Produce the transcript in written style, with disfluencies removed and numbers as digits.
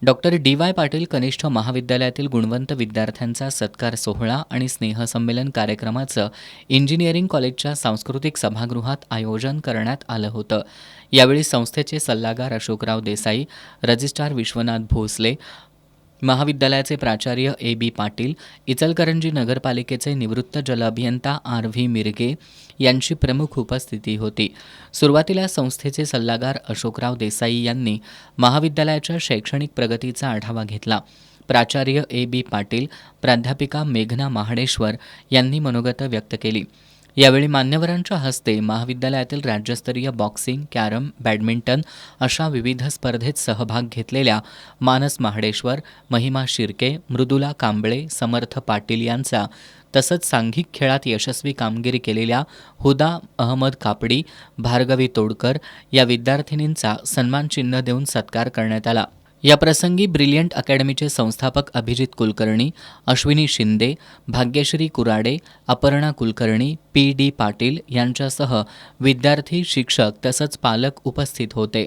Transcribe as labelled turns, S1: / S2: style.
S1: Doctor D Y Patil कनिष्ठ महाविद्यालयातील गुणवंत विद्यार्थ्यांचा सत्कार सोहळा आणि स्नेहसंमेलन कार्यक्रमाचं इंजिनिअरिंग कॉलेजच्या सांस्कृतिक सभागृहात आयोजन करण्यात आलं होतं. यावेळी संस्थेचे सल्लागार अशोकराव देसाई, रजिस्ट्रार विश्वनाथ भोसले, महाविद्यालयाचे प्राचार्य ए बी पाटील, इचलकरंजी नगरपालिकेचे निवृत्त जल अभियंता आर व्ही मिरगे यांची प्रमुख उपस्थिती होती. सुरुवातीला संस्थेचे सल्लागार अशोकराव देसाई यांनी महाविद्यालयाच्या शैक्षणिक प्रगतीचा आढावा घेतला. प्राचार्य ए बी पाटील, प्राध्यापिका मेघना महाडेश्वर यांनी मनोगत व्यक्त केली. यावेळी मान्यवरांच्या हस्ते महाविद्यालयातील राज्यस्तरीय बॉक्सिंग, कॅरम, बॅडमिंटन अशा विविध स्पर्धेत सहभाग घेतलेल्या मानस महाडेश्वर, महिमा शिर्के, मृदुला कांबळे, समर्थ पाटील यांचा तसंच सांघिक खेळात यशस्वी कामगिरी केलेल्या हुदा अहमद कापडी, भार्गवी तोडकर या विद्यार्थिनींचा सन्मानचिन्ह देऊन सत्कार करण्यात आला. याप्रसंगी ब्रिलियंट अकॅडमीचे संस्थापक अभिजित कुलकर्णी, अश्विनी शिंदे, भाग्यश्री कुराडे, अपर्णा कुलकर्णी, पी डी पाटील यांच्यासह विद्यार्थी, शिक्षक तसंच पालक उपस्थित होते.